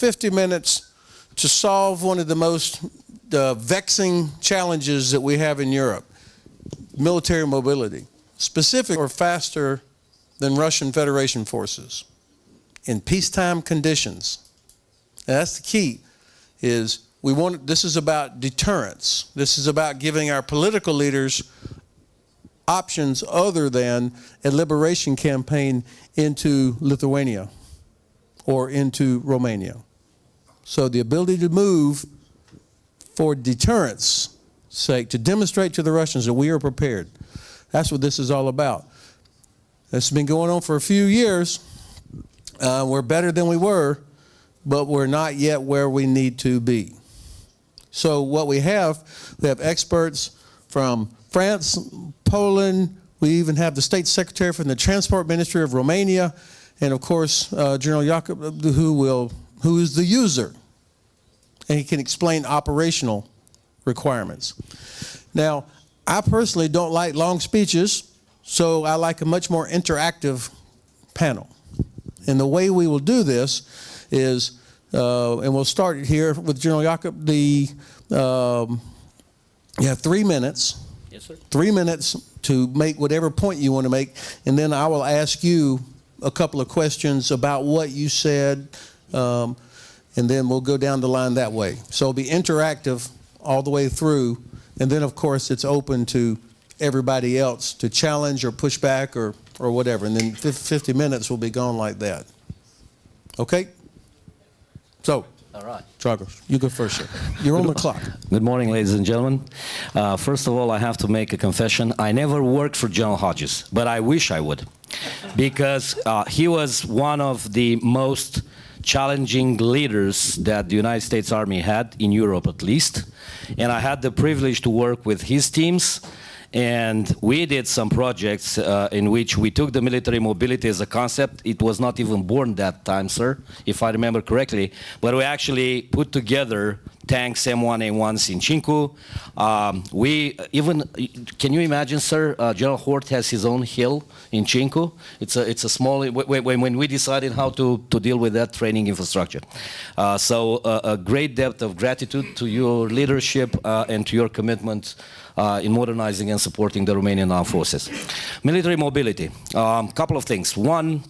50 minutes to solve one of the most vexing challenges that we have in Europe, military mobility, specific or faster than Russian Federation forces in peacetime conditions. And that's the key, is this is about deterrence. This is about giving our political leaders options other than a liberation campaign into Lithuania or into Romania. So the ability to move for deterrence sake, to demonstrate to the Russians that we are prepared. That's what this is all about. It's been going on for a few years. We're better than we were, but we're not yet where we need to be. So what we have experts from France, Poland, we even have the State Secretary from the Transport Ministry of Romania, and of course General IACOB, who is the user, and he can explain operational requirements. Now, I personally don't like long speeches, so I like a much more interactive panel. And the way we will do this is, and we'll start here with General IACOB, you have 3 minutes. Yes, sir. 3 minutes to make whatever point you want to make, and then I will ask you a couple of questions about what you said, and then we'll go down the line that way. So it'll be interactive all the way through, and then of course it's open to everybody else to challenge or push back or whatever, and then 50 minutes will be gone like that. Okay? So, all right. Dragoș, you go first, sir. You're on the clock. Good morning, ladies and gentlemen. First of all, I have to make a confession. I never worked for General Hodges, but I wish I would, because he was one of the most challenging leaders that the United States Army had, in Europe at least, and I had the privilege to work with his teams. And we did some projects in which we took the military mobility as a concept. It was not even born that time, sir, if I remember correctly. But we actually put together tanks M1A1s in Cincu. Can you imagine, sir, General Hort has his own hill in Cincu. It's a small, when we decided how to deal with that training infrastructure. So a great depth of gratitude to your leadership and to your commitment in modernizing and supporting the Romanian armed forces. Military mobility, couple of things. One,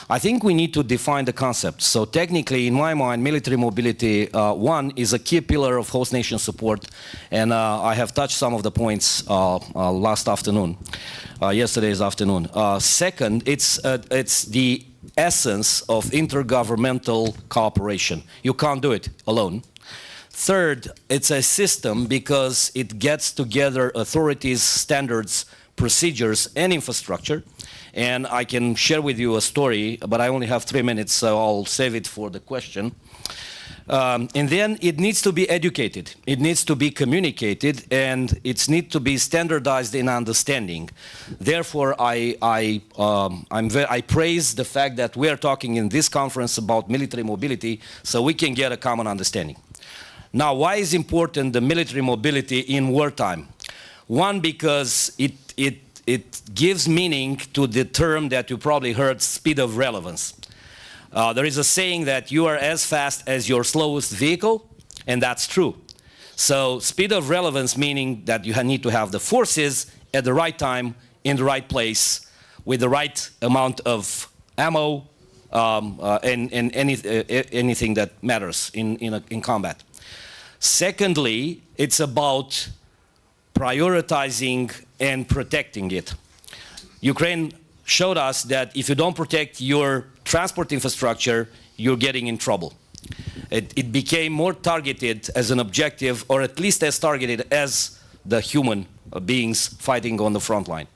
I think we need to define the concept. So technically, in my mind, military mobility, one, is a key pillar of host nation support, and I have touched some of the points last afternoon, yesterday's afternoon. Second, it's the essence of intergovernmental cooperation. You can't do it alone. Third, it's a system because it gets together authorities, standards, procedures, and infrastructure. And I can share with you a story, but I only have 3 minutes, so I'll save it for the question. And then it needs to be educated. It needs to be communicated, and it needs to be standardized in understanding. Therefore, I praise the fact that we are talking in this conference about military mobility so we can get a common understanding. Now, why is important the military mobility in wartime? One, because it gives meaning to the term that you probably heard, speed of relevance. There is a saying that you are as fast as your slowest vehicle, and that's true. So speed of relevance meaning that you need to have the forces at the right time, in the right place, with the right amount of ammo, and anything that matters in combat. Secondly, it's about prioritizing and protecting it. Ukraine showed us that if you don't protect your transport infrastructure, you're getting in trouble. It became more targeted as an objective, or at least as targeted as the human beings fighting on the front line.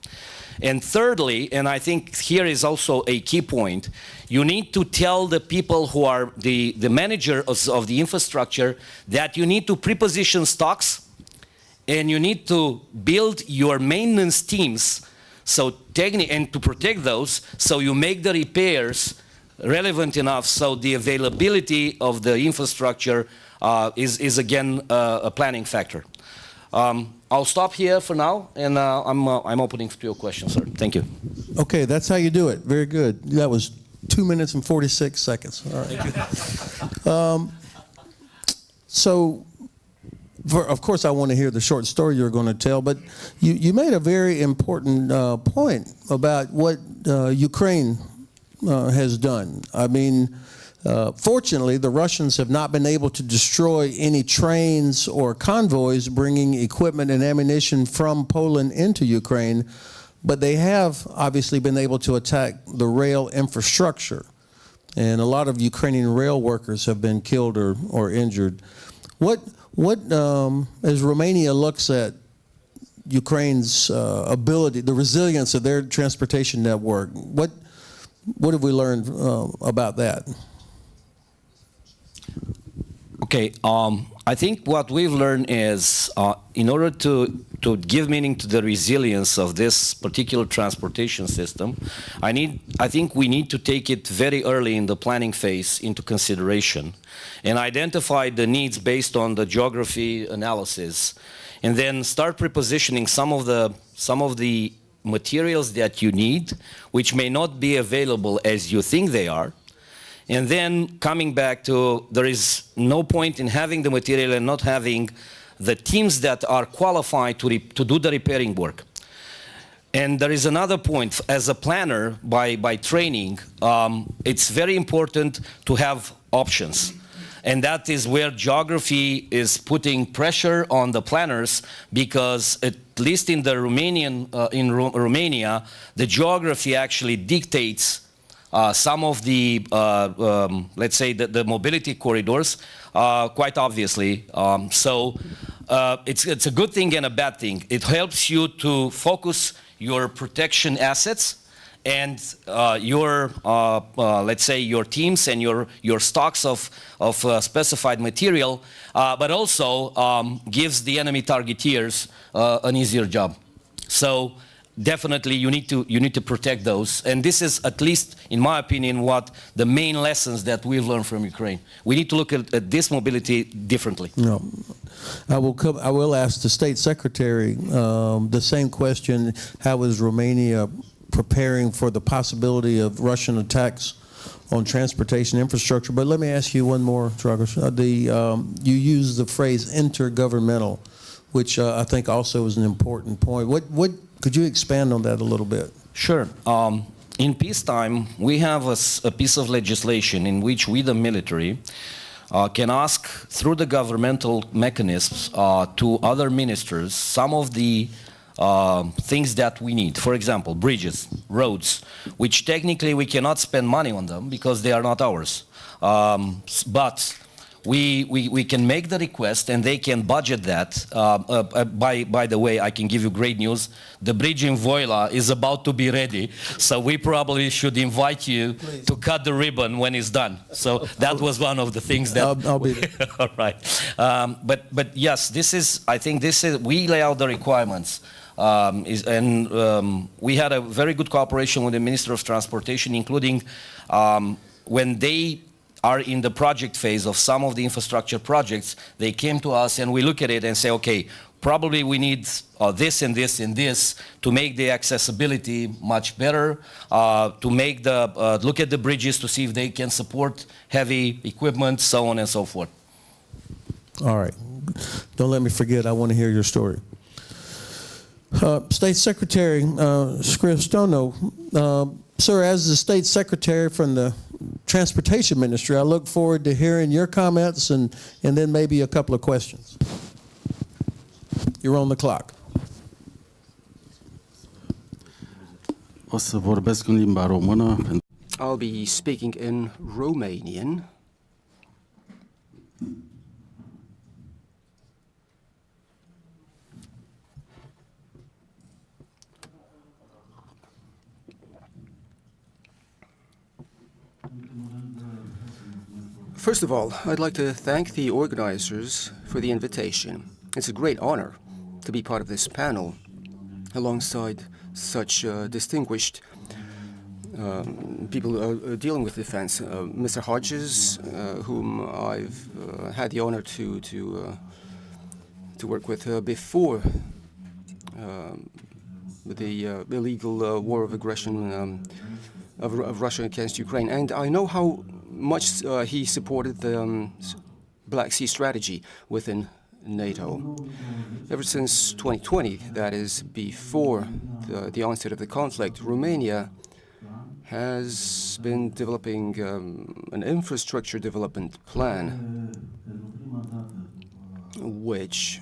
And thirdly, and I think here is also a key point, you need to tell the people who are the manager of the infrastructure that you need to preposition stocks, and you need to build your maintenance teams and to protect those, so you make the repairs relevant enough so the availability of the infrastructure is again a planning factor. I'll stop here for now, and I'm opening to your questions, sir. Thank you. Okay, that's how you do it. Very good. That was 2 minutes and 46 seconds. All right. So, of course, I want to hear the short story you're going to tell, but you made a very important point about what Ukraine has done. I mean, fortunately, the Russians have not been able to destroy any trains or convoys bringing equipment and ammunition from Poland into Ukraine, but they have obviously been able to attack the rail infrastructure. And a lot of Ukrainian rail workers have been killed or injured. What as Romania looks at Ukraine's ability, the resilience of their transportation network, what have we learned about that? Okay, I think what we've learned is in order to give meaning to the resilience of this particular transportation system, I think we need to take it very early in the planning phase into consideration and identify the needs based on the geography analysis, and then start prepositioning some of the materials that you need, which may not be available as you think they are. And then coming back to, there is no point in having the material and not having the teams that are qualified to do the repairing work. And there is another point. As a planner, by training, it's very important to have options. And that is where geography is putting pressure on the planners, because at least in the Romania, the geography actually dictates some of the, let's say, the mobility corridors, quite obviously. So it's a good thing and a bad thing. It helps you to focus your protection assets and your, let's say, your teams and your stocks of specified material, but also gives the enemy targeteers an easier job. So definitely you need to protect those, and this is, at least in my opinion, what the main lessons that we've learned from Ukraine. We need to look at this mobility differently. No. I will ask the State Secretary the same question. How is Romania preparing for the possibility of Russian attacks on transportation infrastructure? But let me ask you one more, Dragoș. You use the phrase intergovernmental, which I think also is an important point. Could you expand on that a little bit? Sure. In peacetime, we have a piece of legislation in which we, the military, can ask through the governmental mechanisms to other ministers some of the things that we need. For example, bridges, roads, which technically we cannot spend money on them because they are not ours. But we can make the request and they can budget that. By the way, I can give you great news. The bridge in Voila is about to be ready, so we probably should invite you to cut the ribbon when it's done. So that was one of the things that I'll be there. all right. But yes, this is, I think this is, we lay out the requirements. We had a very good cooperation with the Minister of Transportation, including when they are in the project phase of some of the infrastructure projects, they came to us and we look at it and say, okay, probably we need this and this and this to make the accessibility much better, to make the, look at the bridges to see if they can support heavy equipment, so on and so forth. All right. Don't let me forget, I want to hear your story. State Secretary SCRIOFTTEANU, sir, as the State Secretary from the Transportation Ministry, I look forward to hearing your comments and then maybe a couple of questions. You're on the clock. O să vorbesc în limba română. I'll be speaking in Romanian. First of all, I'd like to thank the organizers for the invitation. It's a great honor to be part of this panel alongside such distinguished people dealing with defense. Mr. Hodges, whom I've had the honor to work with before the illegal war of aggression of Russia against Ukraine. And I know how much he supported the Black Sea strategy within NATO. Ever since 2020, that is before the onset of the conflict, Romania has been developing an infrastructure development plan, which,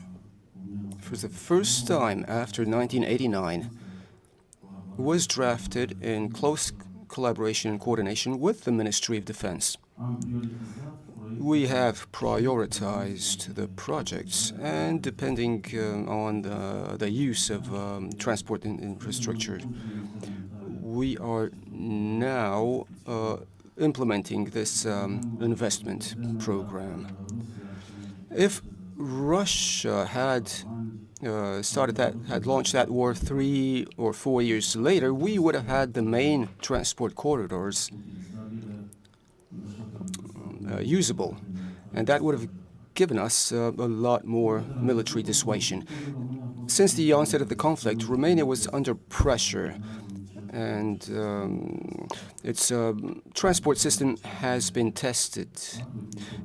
for the first time after 1989, was drafted in close collaboration and coordination with the Ministry of Defense. We have prioritized the projects, and depending on the use of transport infrastructure, we are now implementing this investment program. If Russia had launched that war 3 or 4 years later, we would have had the main transport corridors usable, and that would have given us a lot more military dissuasion. Since the onset of the conflict, Romania was under pressure, and its transport system has been tested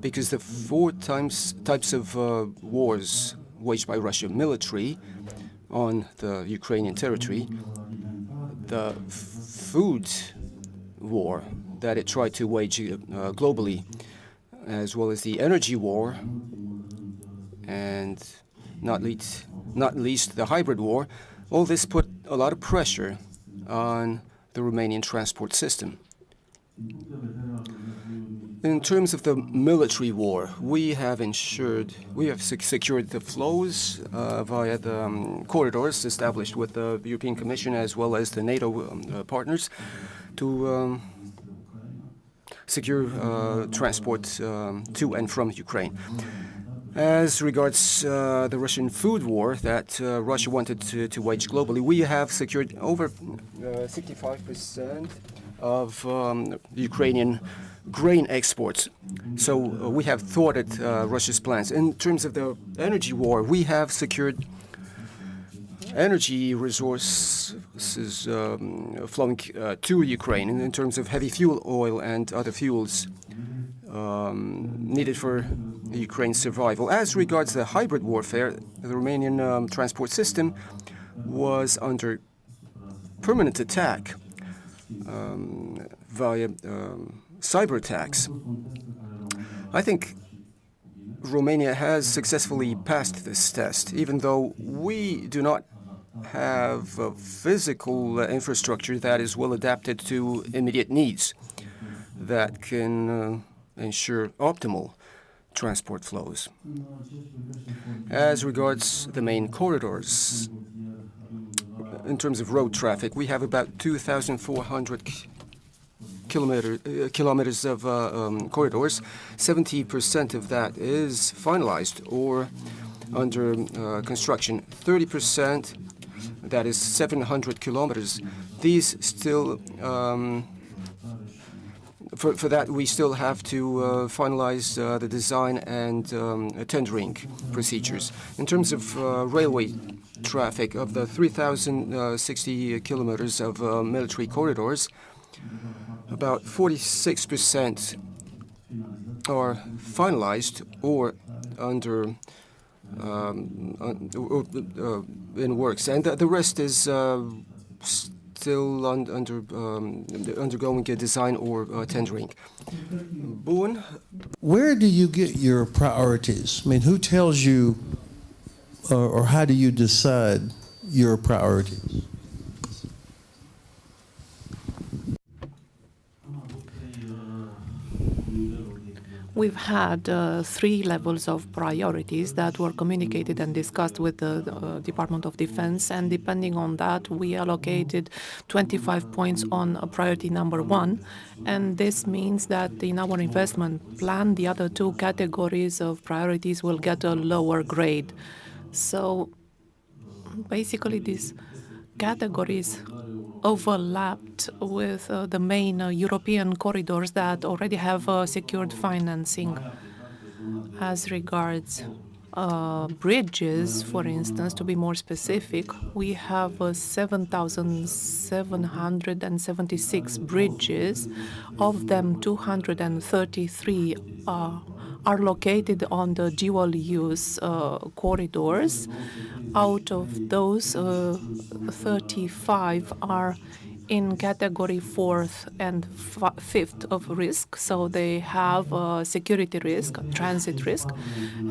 because the 4 types of wars waged by Russia military on the Ukrainian territory, the food war that it tried to wage globally, as well as the energy war, and not least the hybrid war, all this put a lot of pressure on the Romanian transport system. In terms of the military war, we have secured the flows via the corridors established with the European Commission as well as the NATO partners to secure transport to and from Ukraine. As regards the Russian food war that Russia wanted to wage globally, we have secured over 65% of Ukrainian grain exports. So we have thwarted Russia's plans. In terms of the energy war, we have secured energy resources flowing to Ukraine in terms of heavy fuel oil and other fuels needed for Ukraine's survival. As regards the hybrid warfare, the Romanian transport system was under permanent attack via cyber attacks. I think Romania has successfully passed this test, even though we do not have a physical infrastructure that is well adapted to immediate needs that can ensure optimal transport flows. As regards the main corridors, in terms of road traffic, we have about 2,400 kilometers of corridors. 70% of that is finalized or under construction. 30%, that is 700 kilometers. These still, for that, we still have to finalize the design and tendering procedures. In terms of railway traffic, of the 3,060 kilometers of military corridors, about 46% are finalized or under in works, and the rest is still undergoing a design or tendering. Boone? Where do you get your priorities? I mean, who tells you or how do you decide your priorities? We've had 3 levels of priorities that were communicated and discussed with the Department of Defense, and depending on that, we allocated 25 points on priority number 1, and this means that in our investment plan, the other 2 categories of priorities will get a lower grade. So basically, these categories overlapped with the main European corridors that already have secured financing. As regards bridges, for instance, to be more specific, we have 7,776 bridges. Of them, 233 are located on the dual-use corridors. Out of those, 35 are in category 4th and 5th of risk, so they have security risk, transit risk,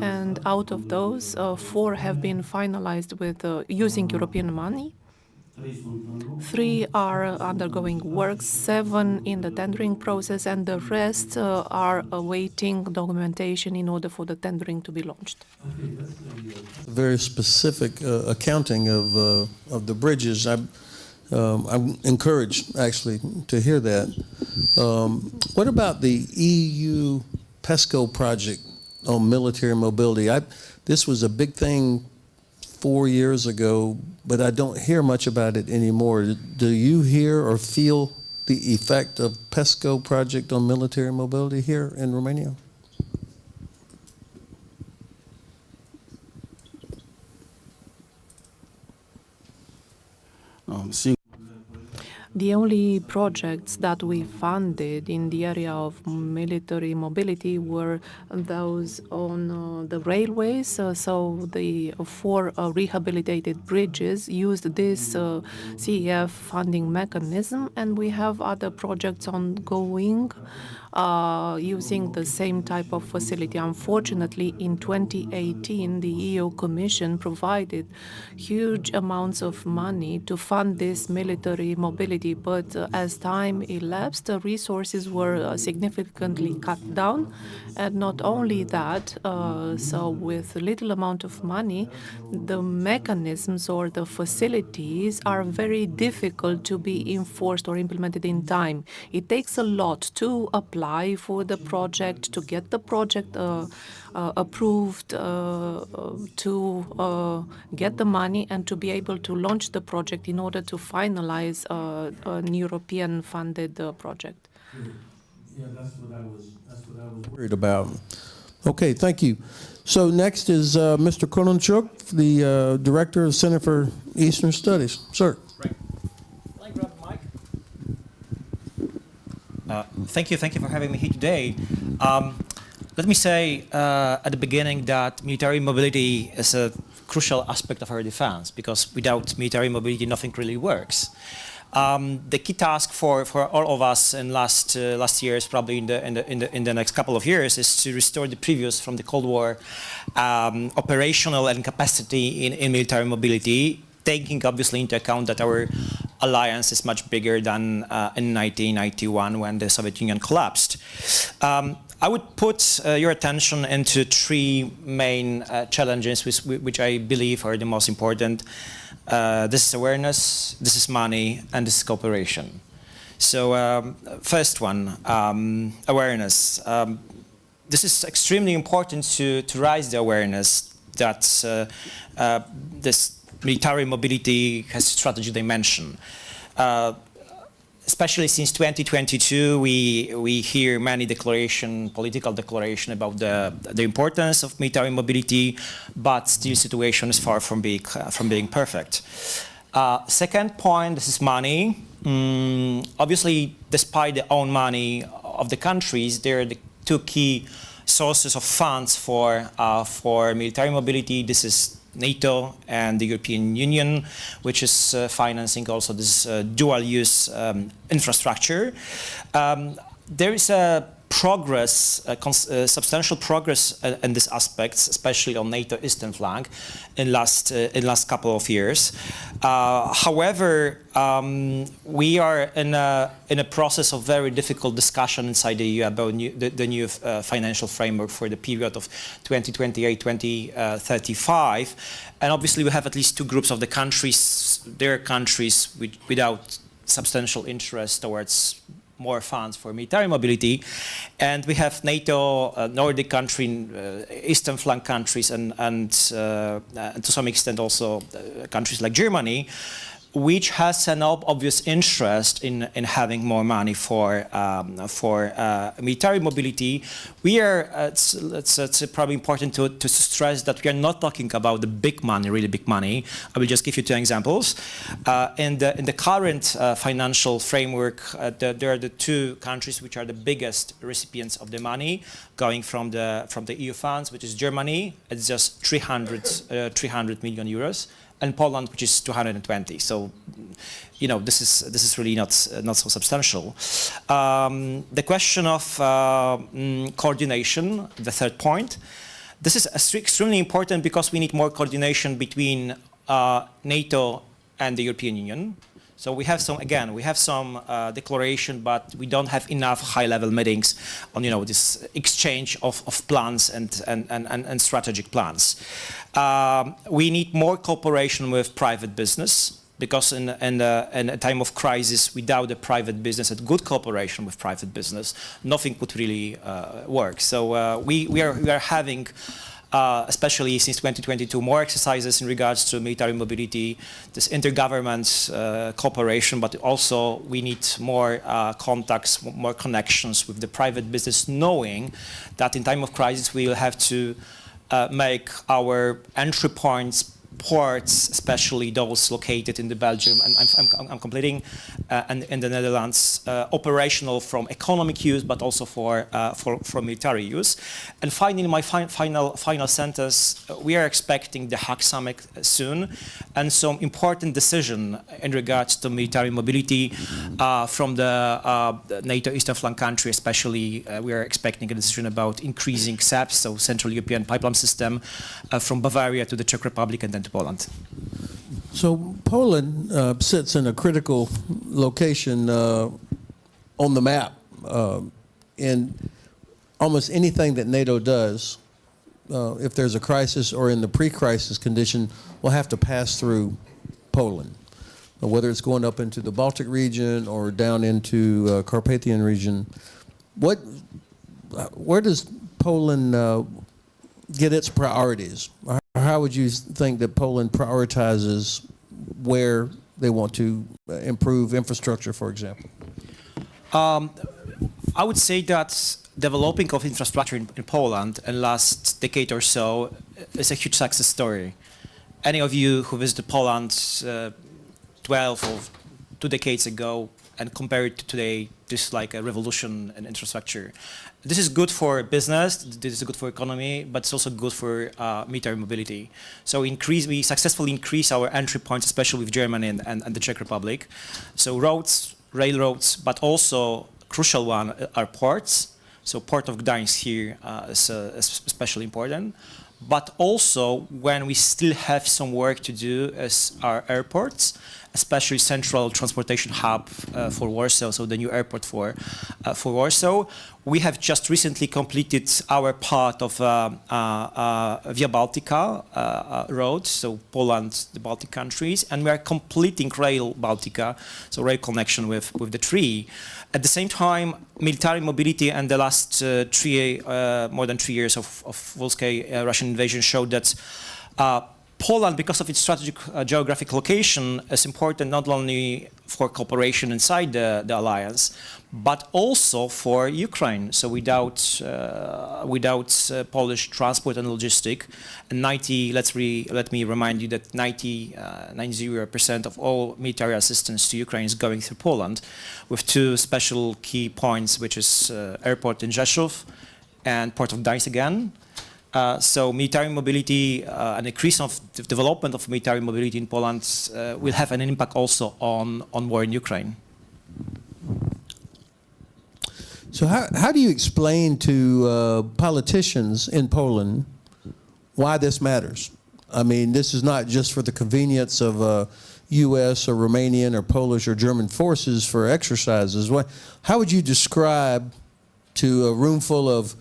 and out of those, 4 have been finalized with using European money. 3 are undergoing works, 7 in the tendering process, and the rest are awaiting documentation in order for the tendering to be launched. Very specific accounting of the bridges. I'm encouraged, actually, to hear that. What about the EU PESCO project on military mobility? This was a big thing 4 years ago, but I don't hear much about it anymore. Do you hear or feel the effect of PESCO project on military mobility here in Romania? The only projects that we funded in the area of military mobility were those on the railways. So the 4 rehabilitated bridges used this CEF funding mechanism, and we have other projects ongoing using the same type of facility. Unfortunately, in 2018, the EU Commission provided huge amounts of money to fund this military mobility, but as time elapsed, the resources were significantly cut down. And not only that, so with little amount of money, the mechanisms or the facilities are very difficult to be enforced or implemented in time. It takes a lot to apply for the project, to get the project approved, to get the money, and to be able to launch the project in order to finalize an European-funded project. Yeah, that's what I was worried about. Okay, thank you. So next is Mr. KONOCZUK, the Director of Center for Eastern Studies. Sir. Right. Can I grab the mic? Thank you for having me here today. Let me say at the beginning that military mobility is a crucial aspect of our defense, because without military mobility, nothing really works. The key task for all of us in last years, probably in the next couple of years, is to restore the previous from the Cold War operational and capacity in military mobility, taking obviously into account that our alliance is much bigger than in 1991 when the Soviet Union collapsed. I would put your attention into 3 main challenges which I believe are the most important. This is awareness, this is money, and this is cooperation. So first one, awareness. This is extremely important to raise the awareness that this military mobility has strategic dimension. Especially since 2022, we hear many political declaration about the importance of military mobility, but still situation is far from being perfect. Second point, this is money. Obviously, despite the own money of the countries, there are the 2 key sources of funds for military mobility. This is NATO and the European Union, which is financing also this dual-use infrastructure. There is a substantial progress in these aspects, especially on NATO eastern flank, in last couple of years. However, we are in a process of very difficult discussion inside the EU about the new financial framework for the period of 2028-2035, and obviously we have at least 2 groups of the countries. There are countries without substantial interest towards more funds for military mobility, and we have NATO, Nordic country, eastern flank countries, and to some extent also countries like Germany, which has an obvious interest in having more money for military mobility. We are, it's probably important to stress that we are not talking about the big money, really big money. I will just give you two examples. In the current financial framework, there are the two countries which are the biggest recipients of the money going from the EU funds, which is Germany. It's just 300 million euros. And Poland, which is 220. So, you know, this is really not so substantial. The question of coordination, the third point, this is extremely important because we need more coordination between NATO and the European Union. So we have some, again, we have some declaration, but we don't have enough high-level meetings on, you know, this exchange of plans and strategic plans. We need more cooperation with private business because in a time of crisis, without the private business and good cooperation with private business, nothing would really work. So we are having especially since 2022, more exercises in regards to military mobility, this intergovernment cooperation, but also we need more contacts, more connections with the private business, knowing that in time of crisis we will have to make our entry points, ports, especially those located in the Belgium, and I'm completing, and in the Netherlands, operational from economic use, but also for military use. And finally, my final sentence, we are expecting the Hague Summit soon, and some important decision in regards to military mobility from the NATO Eastern Flank country, especially we are expecting a decision about increasing SEPs, so Central European Pipeline System, from Bavaria to the Czech Republic and then to Poland. So Poland sits in a critical location on the map. And almost anything that NATO does, if there's a crisis or in the pre-crisis condition, will have to pass through Poland. Whether it's going up into the Baltic region or down into Carpathian region. Where does Poland get its priorities? How would you think that Poland prioritizes where they want to improve infrastructure, for example? I would say that developing of infrastructure in Poland in the last decade or so is a huge success story. Any of you who visited Poland 12 or 2 decades ago and compare it to today, this is like a revolution in infrastructure. This is good for business, this is good for economy, but it's also good for military mobility. So we successfully increase our entry points, especially with Germany and the Czech Republic. So roads, railroads, but also crucial one are ports. So Port of Gdańsk here is especially important. But also when we still have some work to do is our airports, especially central transportation hub for Warsaw, so the new airport for Warsaw. We have just recently completed our part of Via Baltica road, so Poland, the Baltic countries, and we are completing Rail Baltica, so rail connection with the three. At the same time, military mobility and the last more than 3 years of full-scale Russian invasion showed that Poland, because of its strategic geographic location, is important not only for cooperation inside the alliance, but also for Ukraine. So without Polish transport and logistic, and let me remind you that 90% of all military assistance to Ukraine is going through Poland, with 2 special key points, which is airport in Rzeszów and Port of Gdańsk again. So military mobility, an increase of development of military mobility in Poland will have an impact also on war in Ukraine. So how do you explain to politicians in Poland why this matters? I mean, this is not just for the convenience of U.S. or Romanian or Polish or German forces for exercises. How would you describe to a room full of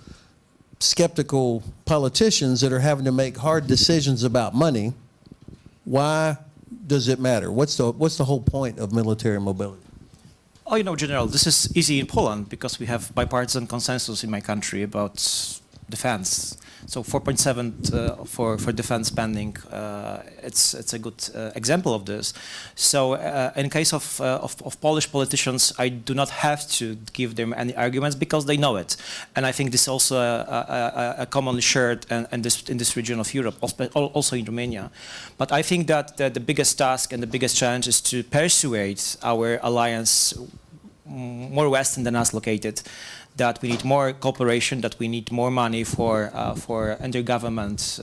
skeptical politicians that are having to make hard decisions about money, why does it matter? What's the whole point of military mobility? Oh, you know, General, this is easy in Poland because we have bipartisan consensus in my country about defense. So 4.7 for defense spending, it's a good example of this. So in case of Polish politicians, I do not have to give them any arguments because they know it, and I think this is also a commonly shared in this region of Europe, also in Romania. But I think that the biggest task and the biggest challenge is to persuade our alliance, more Western than us located, that we need more cooperation, that we need more money for intergovernment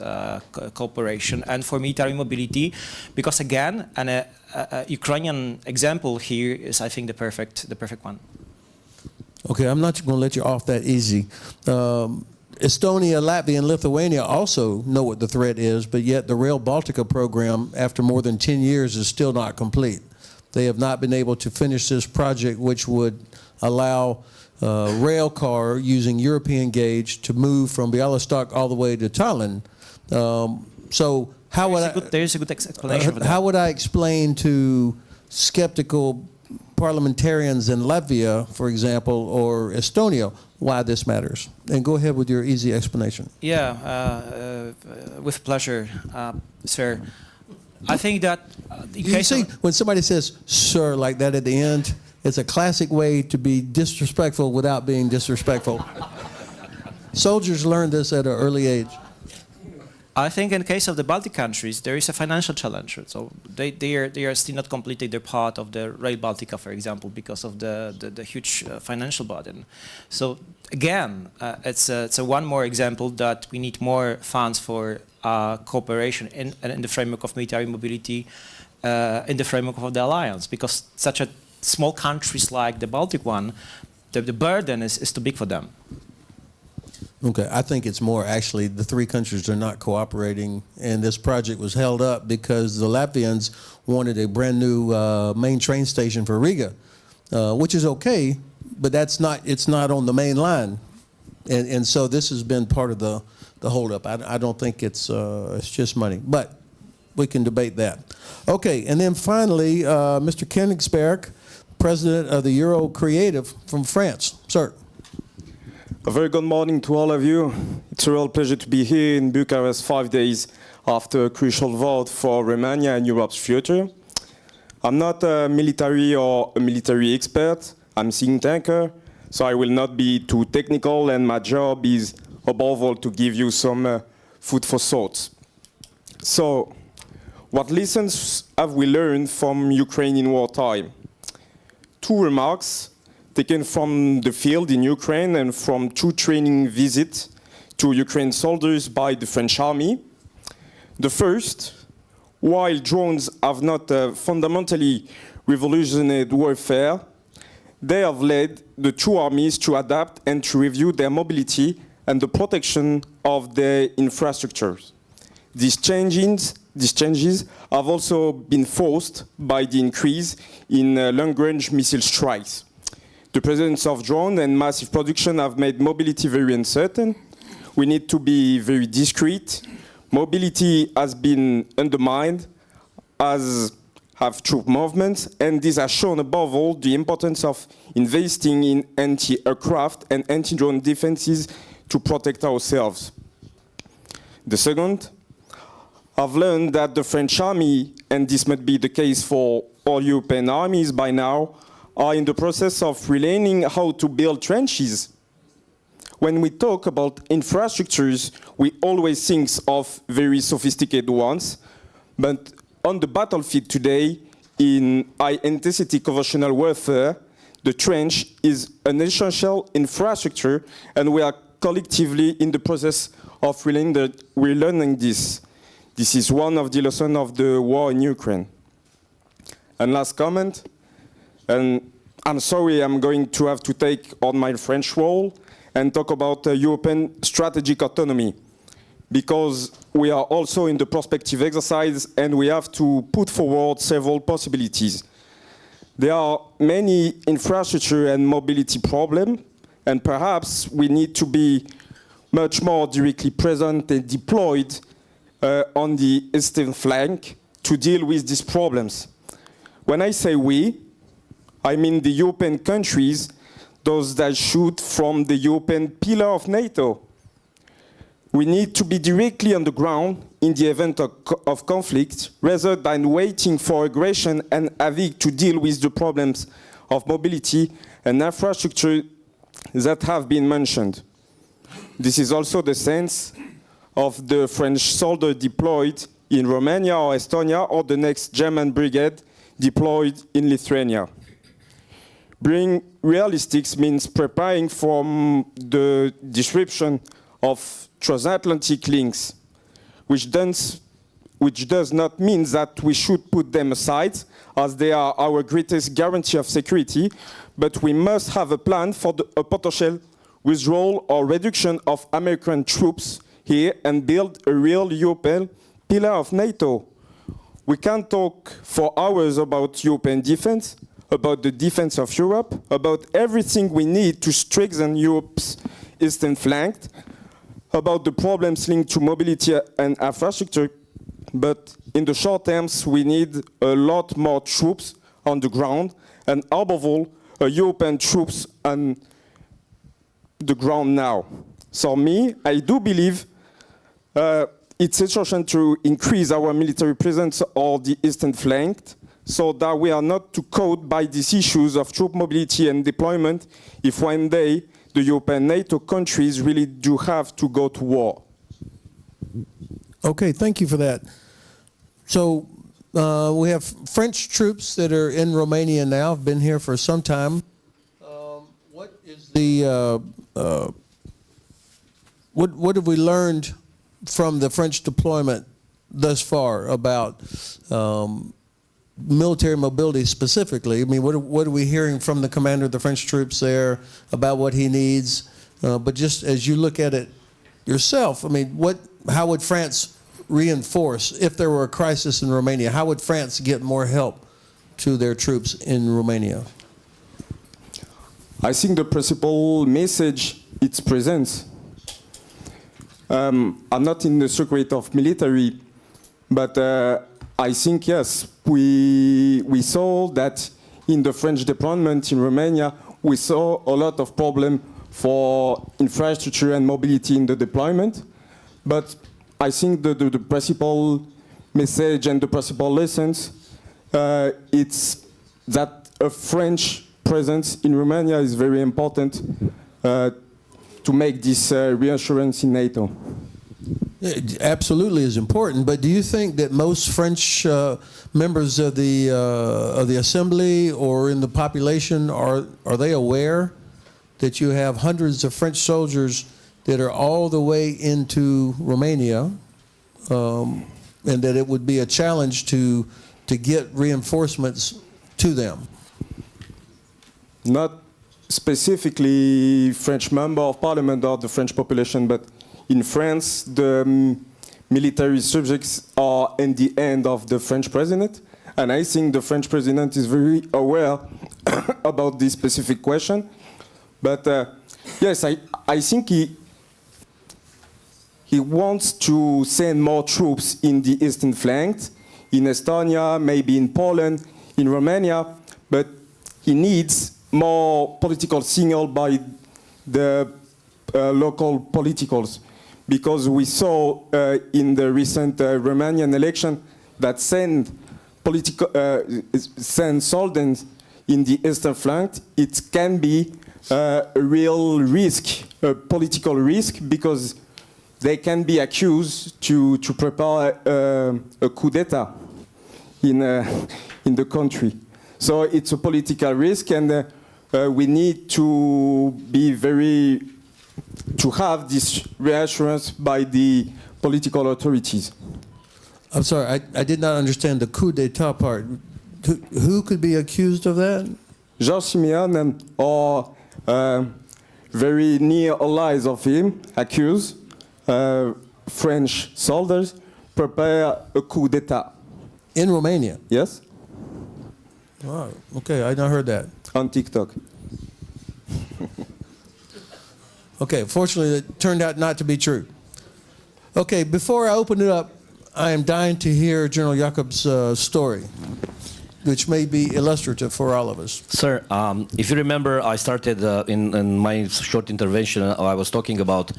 cooperation and for military mobility, because again, a Ukrainian example here is, I think, the perfect one. Okay, I'm not going to let you off that easy. Estonia, Latvia, and Lithuania also know what the threat is, but yet the Rail Baltica program, after more than 10 years, is still not complete. They have not been able to finish this project, which would allow rail car using European gauge to move from Bialystok all the way to Tallinn. So how would there's a good explanation for that. How would I explain to skeptical parliamentarians in Latvia, for example, or Estonia, why this matters? And go ahead with your easy explanation. Yeah, with pleasure, sir. I think that you see, when somebody says "sir" like that at the end, it's a classic way to be disrespectful without being disrespectful. Soldiers learn this at an early age. I think in case of the Baltic countries, there is a financial challenge. So they are still not completing their part of the Rail Baltica, for example, because of the huge financial burden. So again, it's a one more example that we need more funds for cooperation in the framework of military mobility, in the framework of the alliance, because such a small countries like the Baltic one, the burden is too big for them. Okay, I think it's more actually the three countries are not cooperating, and this project was held up because the Latvians wanted a brand new main train station for Riga, which is okay, but it's not on the main line, and so this has been part of the holdup. I don't think it's just money, but we can debate that. Okay, and then finally, Mr. KENIGSBERG, President of the Euro Créative from France. Sir. A very good morning to all of you. It's a real pleasure to be here in Bucharest 5 days after a crucial vote for Romania and Europe's future. I'm not a military or a military expert. I'm a think tanker, so I will not be too technical, and my job is above all to give you some food for thought. So, what lessons have we learned from Ukraine in wartime? Two remarks taken from the field in Ukraine and from two training visits to Ukraine soldiers by the French army. The first, while drones have not fundamentally revolutionized warfare, they have led the two armies to adapt and to review their mobility and the protection of their infrastructures. These changes have also been forced by the increase in long-range missile strikes. The presence of drones and massive production have made mobility very uncertain. We need to be very discreet. Mobility has been undermined, as have troop movements, and this has shown above all the importance of investing in anti-aircraft and anti-drone defenses to protect ourselves. The second, I've learned that the French army, and this might be the case for all European armies by now, are in the process of relearning how to build trenches. When we talk about infrastructures, we always think of very sophisticated ones, but on the battlefield today, in high-intensity conventional warfare, the trench is an essential infrastructure, and we are collectively in the process of relearning this. This is one of the lessons of the war in Ukraine. And last comment, and I'm sorry I'm going to have to take on my French role and talk about European strategic autonomy, because we are also in the prospective exercise and we have to put forward several possibilities. There are many infrastructure and mobility problems, and perhaps we need to be much more directly present and deployed on the eastern flank to deal with these problems. When I say we, I mean the European countries, those that shoot from the European pillar of NATO. We need to be directly on the ground in the event of conflict, rather than waiting for aggression and having to deal with the problems of mobility and infrastructure that have been mentioned. This is also the sense of the French soldier deployed in Romania or Estonia, or the next German brigade deployed in Lithuania. Being realistic means preparing for the disruption of transatlantic links, which does not mean that we should put them aside, as they are our greatest guarantee of security, but we must have a plan for a potential withdrawal or reduction of American troops here and build a real European pillar of NATO. We can talk for hours about European defense, about the defense of Europe, about everything we need to strengthen Europe's eastern flank, about the problems linked to mobility and infrastructure, but in the short terms, we need a lot more troops on the ground, and above all, European troops on the ground now. So I do believe it's essential to increase our military presence on the eastern flank, so that we are not too caught by these issues of troop mobility and deployment if one day the European NATO countries really do have to go to war. Okay, thank you for that. So we have French troops that are in Romania now, have been here for some time. What is the, what have we learned from the French deployment thus far about military mobility specifically? I mean, what are we hearing from the commander of the French troops there about what he needs? But just as you look at it yourself, I mean, how would France reinforce if there were a crisis in Romania? How would France get more help to their troops in Romania? I think the principal message it presents. I'm not in the secret of military, but I think, yes, we saw that in the French deployment in Romania, we saw a lot of problem for infrastructure and mobility in the deployment. But I think the principal message and the principal lessons, it's that a French presence in Romania is very important to make this reassurance in NATO. It absolutely is important, but do you think that most French members of the assembly or in the population are they aware that you have hundreds of French soldiers that are all the way into Romania, and that it would be a challenge to get reinforcements to them? Not specifically French member of parliament or the French population, but in France, the military subjects are in the hand of the French president. And I think the French president is very aware about this specific question. But yes, I think he wants to send more troops in the eastern flank, in Estonia, maybe in Poland, in Romania, but he needs more political signal by the local politicals. Because we saw in the recent Romanian election that send soldiers in the eastern flank, it can be a real risk, a political risk, because they can be accused to prepare a coup d'etat in the country. So it's a political risk, and we need to be to have this reassurance by the political authorities. I'm sorry, I did not understand the coup d'etat part. Who could be accused of that? Georges Simeon or very near allies of him accuse French soldiers prepare a coup d'etat. In Romania? Yes. Oh, okay, I not heard that. On TikTok. Okay, fortunately it turned out not to be true. Okay, before I open it up, I am dying to hear General IACOB's story. which may be illustrative for all of us. Sir, if you remember, I started in my short intervention, I was talking about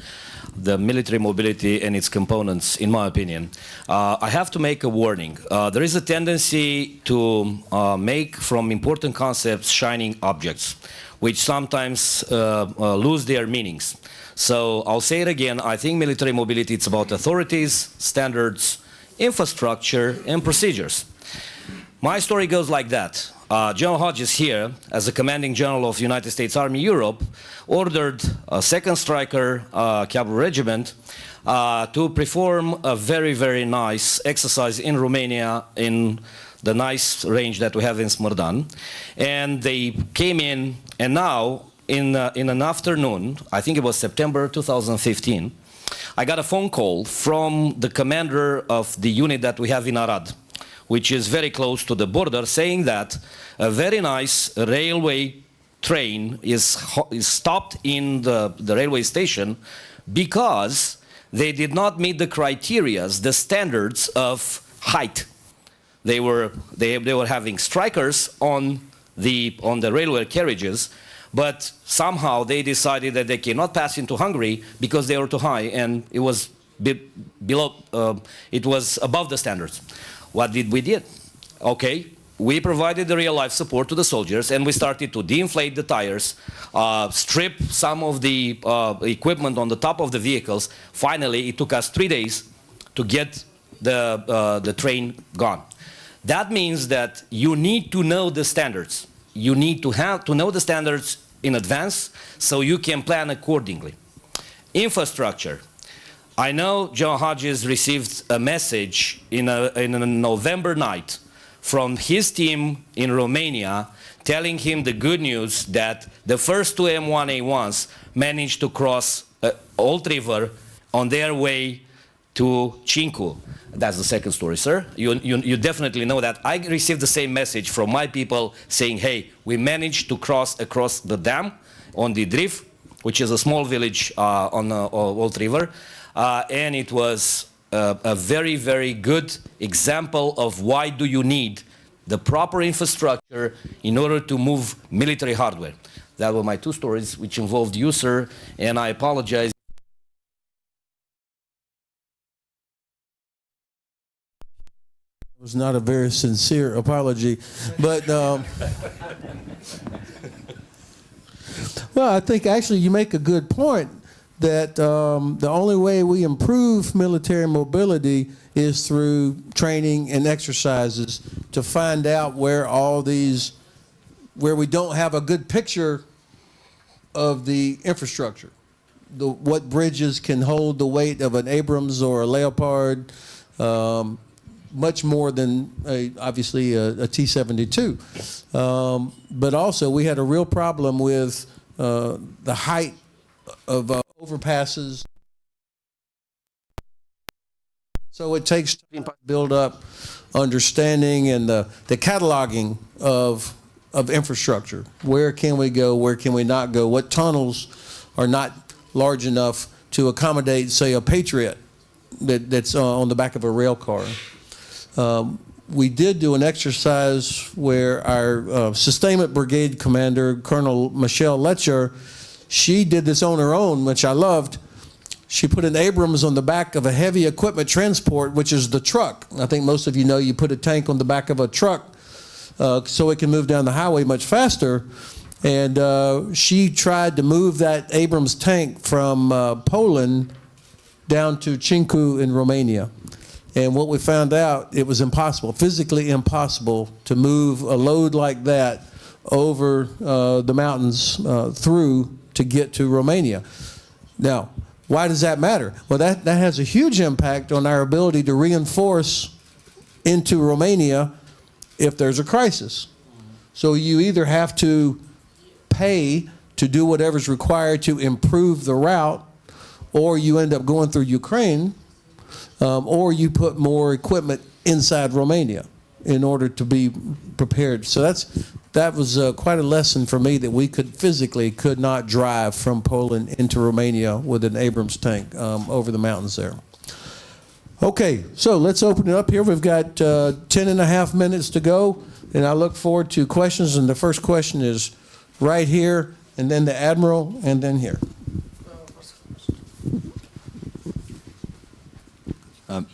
the military mobility and its components, in my opinion. I have to make a warning. There is a tendency to make from important concepts shining objects, which sometimes lose their meanings. So I'll say it again, I think military mobility, it's about authorities, standards, infrastructure, and procedures. My story goes like that. General Hodges here, as the commanding general of United States Army Europe, ordered a 2nd Stryker Cavalry Regiment to perform a very, very nice exercise in Romania in the nice range that we have in Smărdan. And they came in, and now, in an afternoon, I think it was September 2015, I got a phone call from the commander of the unit that we have in Arad, which is very close to the border, saying that a very nice railway train is stopped in the railway station because they did not meet the criteria, the standards of height. They were having strikers on the railway carriages, but somehow they decided that they cannot pass into Hungary because they were too high, and it was it was above the standards. What did we do? Okay, we provided the real-life support to the soldiers, and we started to de-inflate the tires, strip some of the equipment on the top of the vehicles. Finally, it took us 3 days to get the train gone. That means that you need to know the standards. You need to know the standards in advance so you can plan accordingly. Infrastructure. I know General Hodges received a message in a November night from his team in Romania telling him the good news that the first 2 M1A1s managed to cross Olt River on their way to Cincu. That's the second story, sir. You definitely know that. I received the same message from my people saying, hey, we managed to cross across the dam on the Drif, which is a small village on Olt River. And it was a very, very good example of why do you need the proper infrastructure in order to move military hardware. That were my 2 stories, which involved you, sir, and I apologize. It was not a very sincere apology, but well, I think actually you make a good point that the only way we improve military mobility is through training and exercises to find out where we don't have a good picture of the infrastructure, what bridges can hold the weight of an Abrams or a Leopard, much more than obviously a T-72. But also we had a real problem with the height of overpasses. So it takes time to build up understanding and the cataloging of infrastructure. Where can we go? Where can we not go? What tunnels are not large enough to accommodate, say, a Patriot that's on the back of a rail car? We did do an exercise where our sustainment brigade commander, Colonel Michelle Letcher, she did this on her own, which I loved. She put an Abrams on the back of a heavy equipment transport, which is the truck. I think most of you know you put a tank on the back of a truck so it can move down the highway much faster. And she tried to move that Abrams tank from Poland down to Cincu in Romania. And what we found out, it was impossible, physically impossible to move a load like that over the mountains through to get to Romania. Now, why does that matter? Well, that has a huge impact on our ability to reinforce into Romania if there's a crisis. So you either have to pay to do whatever's required to improve the route, or you end up going through Ukraine, or you put more equipment inside Romania in order to be prepared. So that was quite a lesson for me that we could not drive from Poland into Romania with an Abrams tank over the mountains there. Okay, so let's open it up here. We've got 10 and a half minutes to go. And I look forward to questions, and the first question is right here, and then the Admiral, and then here.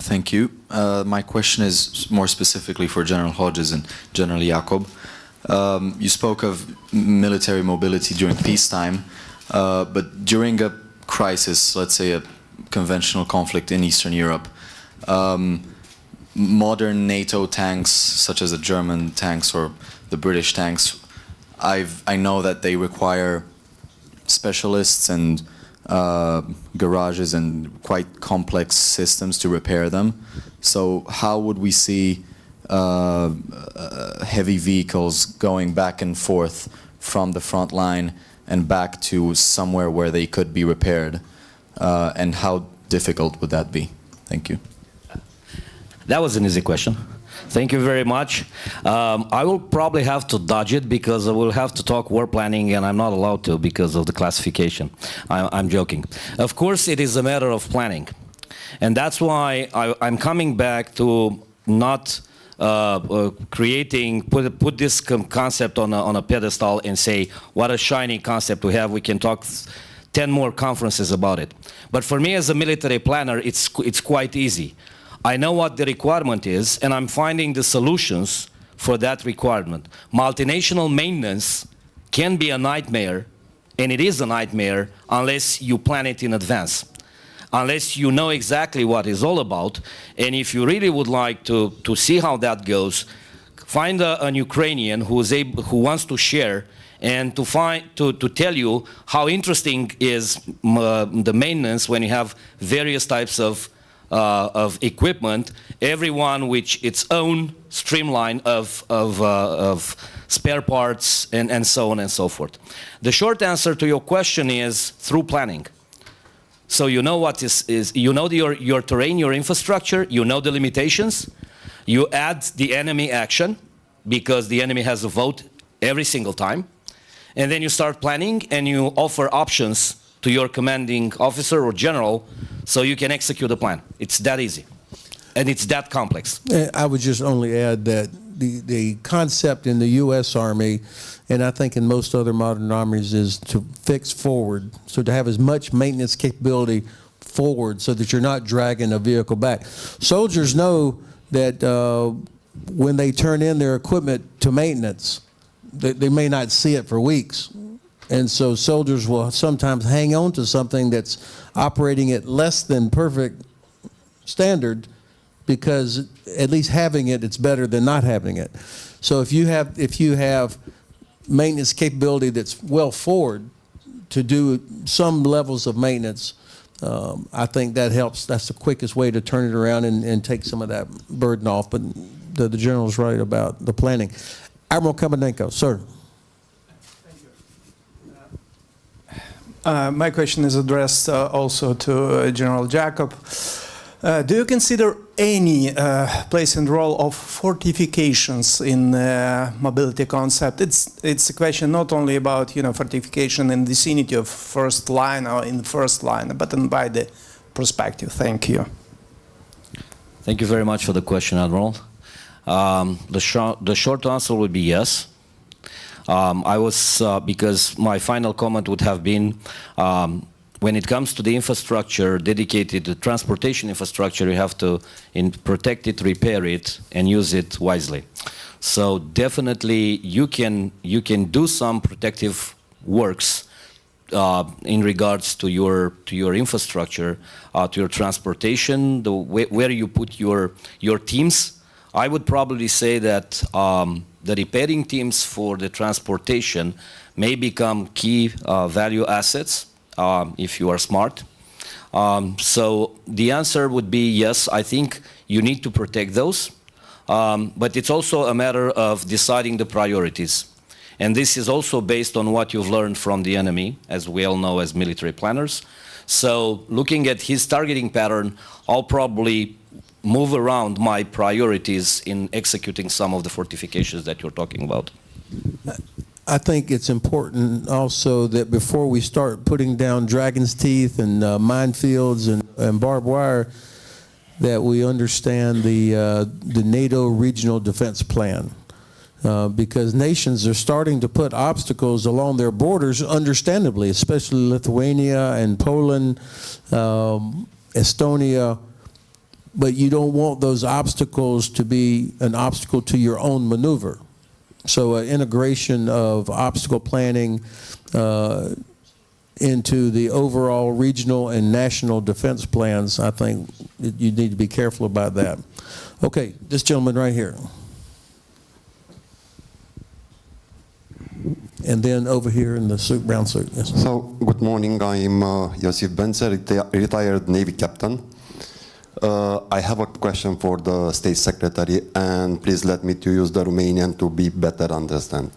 Thank you. My question is more specifically for General Hodges and General IACOB. You spoke of military mobility during peacetime, but during a crisis, let's say a conventional conflict in Eastern Europe, modern NATO tanks, such as the German tanks or the British tanks, I know that they require specialists and garages and quite complex systems to repair them. So how would we see heavy vehicles going back and forth from the front line and back to somewhere where they could be repaired? And how difficult would that be? Thank you. That was an easy question. Thank you very much. I will probably have to dodge it because I will have to talk war planning, and I'm not allowed to because of the classification. I'm joking. Of course, it is a matter of planning. And that's why I'm coming back to not put this concept on a pedestal and say, what a shiny concept we have. We can talk 10 more conferences about it. But for me as a military planner, it's quite easy. I know what the requirement is, and I'm finding the solutions for that requirement. Multinational maintenance can be a nightmare, and it is a nightmare unless you plan it in advance, unless you know exactly what it's all about. And if you really would like to see how that goes, find an Ukrainian who wants to share and to tell you how interesting is the maintenance when you have various types of equipment, everyone with its own streamline of spare parts and so on and so forth. The short answer to your question is through planning. So you know what you know your terrain, your infrastructure, you know the limitations, you add the enemy action because the enemy has a vote every single time, and then you start planning and you offer options to your commanding officer or general so you can execute the plan. It's that easy. And it's that complex. I would just only add that the concept in the U.S. Army, and I think in most other modern armies, is to fix forward, so to have as much maintenance capability forward so that you're not dragging a vehicle back. Soldiers know that when they turn in their equipment to maintenance, they may not see it for weeks. And so soldiers will sometimes hang on to something that's operating at less than perfect standard because at least having it, it's better than not having it. So if you have maintenance capability that's well forward to do some levels of maintenance, I think that helps. That's the quickest way to turn it around and take some of that burden off. But the general's right about the planning. Admiral Kamenenko, sir. My question is addressed also to General Jacob. Do you consider any place and role of fortifications in mobility concept? It's a question not only about fortification in the vicinity of first line or in the first line, but in by the perspective. Thank you. Thank you very much for the question, Admiral. The short answer would be yes. Because my final comment would have been, when it comes to the infrastructure dedicated to transportation infrastructure, you have to protect it, repair it, and use it wisely. So definitely you can do some protective works in regards to your infrastructure, to your transportation, where you put your teams. I would probably say that the repairing teams for the transportation may become key value assets if you are smart. So the answer would be yes, I think you need to protect those. But it's also a matter of deciding the priorities. And this is also based on what you've learned from the enemy, as we all know as military planners. So looking at his targeting pattern, I'll probably move around my priorities in executing some of the fortifications that you're talking about. I think it's important also that before we start putting down dragon's teeth and minefields and barbed wire, that we understand the NATO regional defense plan. because nations are starting to put obstacles along their borders, understandably, especially Lithuania and Poland, Estonia. But you don't want those obstacles to be an obstacle to your own maneuver. So integration of obstacle planning into the overall regional and national defense plans, I think you need to be careful about that. Okay, this gentleman right here. And then over here in the suit, brown suit. Yes. So, good morning. I'm Josip Bence, retired Navy captain. I have a question for the State Secretary, and please let me to use the Romanian to be better understand.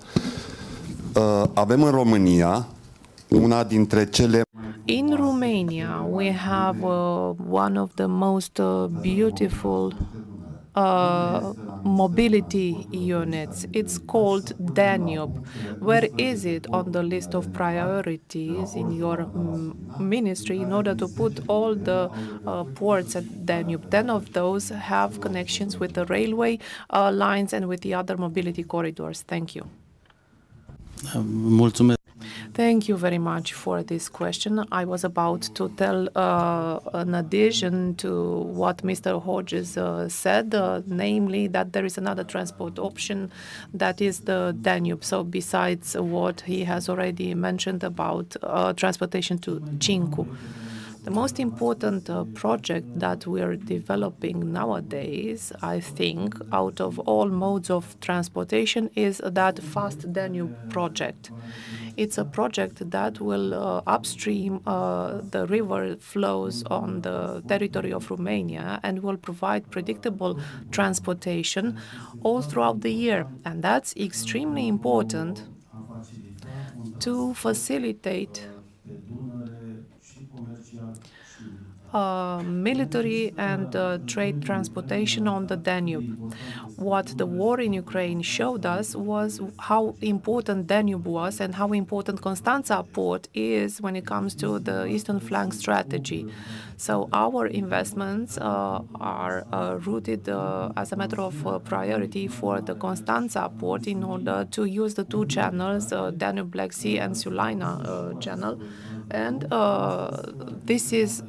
Avem în România una dintre cele. In Romania, we have one of the most beautiful mobility units. It's called Danube. Where is it on the list of priorities in your ministry in order to put all the ports at Danube? 10 of those have connections with the railway lines and with the other mobility corridors. Thank you. Mulțumesc. Thank you very much for this question. I was about to tell an addition to what Mr. HODGES said, namely that there is another transport option that is the Danube. So besides what he has already mentioned about transportation to Cincu. The most important project that we are developing nowadays, I think, out of all modes of transportation, is that Fast Danube project. It's a project that will upstream the river flows on the territory of Romania and will provide predictable transportation all throughout the year. And that's extremely important to facilitate military and trade transportation on the Danube. What the war in Ukraine showed us was how important Danube was and how important Constanța port is when it comes to the eastern flank strategy. So our investments are rooted as a matter of priority for the Constanța port in order to use the two channels, Danube Black Sea and Sulina channel. And this is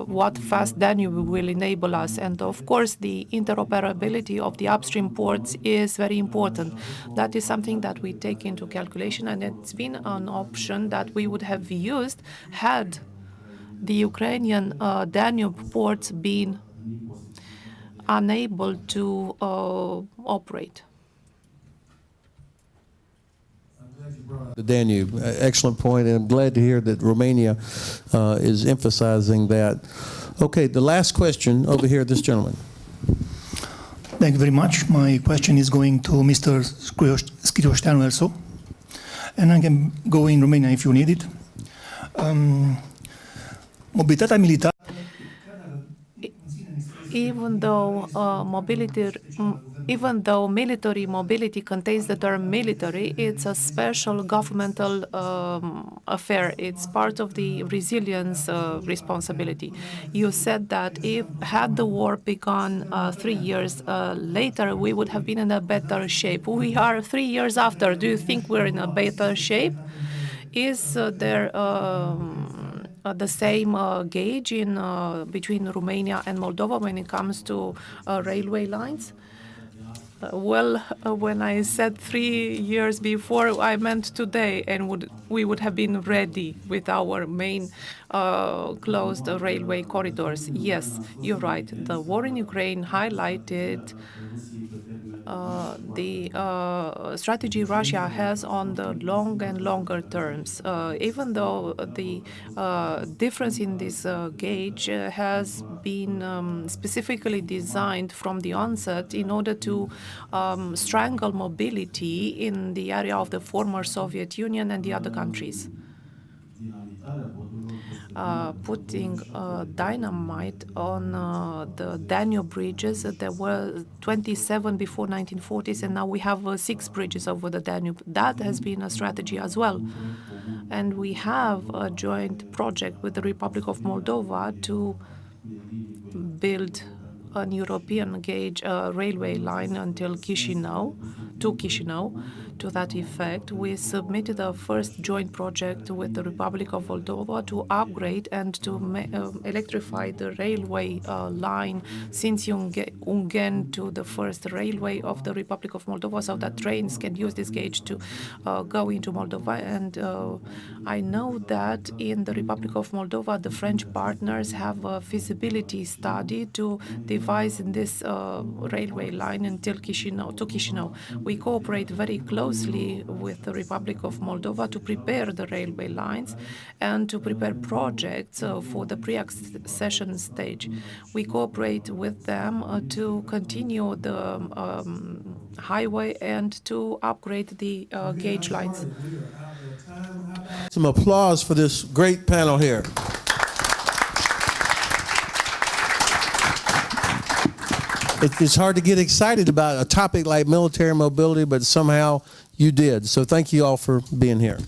what Fast Danube will enable us. And of course, the interoperability of the upstream ports is very important. That is something that we take into calculation, and it's been an option that we would have used had the Ukrainian Danube ports been unable to operate. The Danube, excellent point, and I'm glad to hear that Romania is emphasizing that. Okay, the last question over here, this gentleman. Thank you very much. My question is going to Mr. SCRIOFTTEANU also, and I can go in Romania if you need it. Mobilitatea militară. Even though military mobility contains the term military, it's a special governmental affair. It's part of the resilience responsibility. You said that had the war begun 3 years later, we would have been in a better shape. We are 3 years after. Do you think we're in a better shape? Is there the same gauge in between Romania and Moldova when it comes to railway lines? Well, when I said 3 years before, I meant today, and we would have been ready with our main closed railway corridors. Yes, you're right. The war in Ukraine highlighted the strategy Russia has on the long and longer terms. Even though the difference in this gauge has been specifically designed from the onset in order to strangle mobility in the area of the former Soviet Union and the other countries. Putting dynamite on the Danube bridges. There were 27 before 1940s, and now we have 6 bridges over the Danube. That has been a strategy as well. And we have a joint project with the Republic of Moldova to build an European gauge railway line until Chișinău. to Chișinău. To that effect, we submitted a first joint project with the Republic of Moldova to upgrade and to electrify the railway line since Ungheni to the first railway of the Republic of Moldova, so that trains can use this gauge to go into Moldova. And I know that in the Republic of Moldova, the French partners have a feasibility study to devise this railway line until Chișinău, to Chișinău. We cooperate very closely with the Republic of Moldova to prepare the railway lines and to prepare projects for the pre-accession stage. We cooperate with them to continue the highway and to upgrade the gauge lines. Some applause for this great panel here. It's hard to get excited about a topic like military mobility, but somehow you did. So thank you all for being here.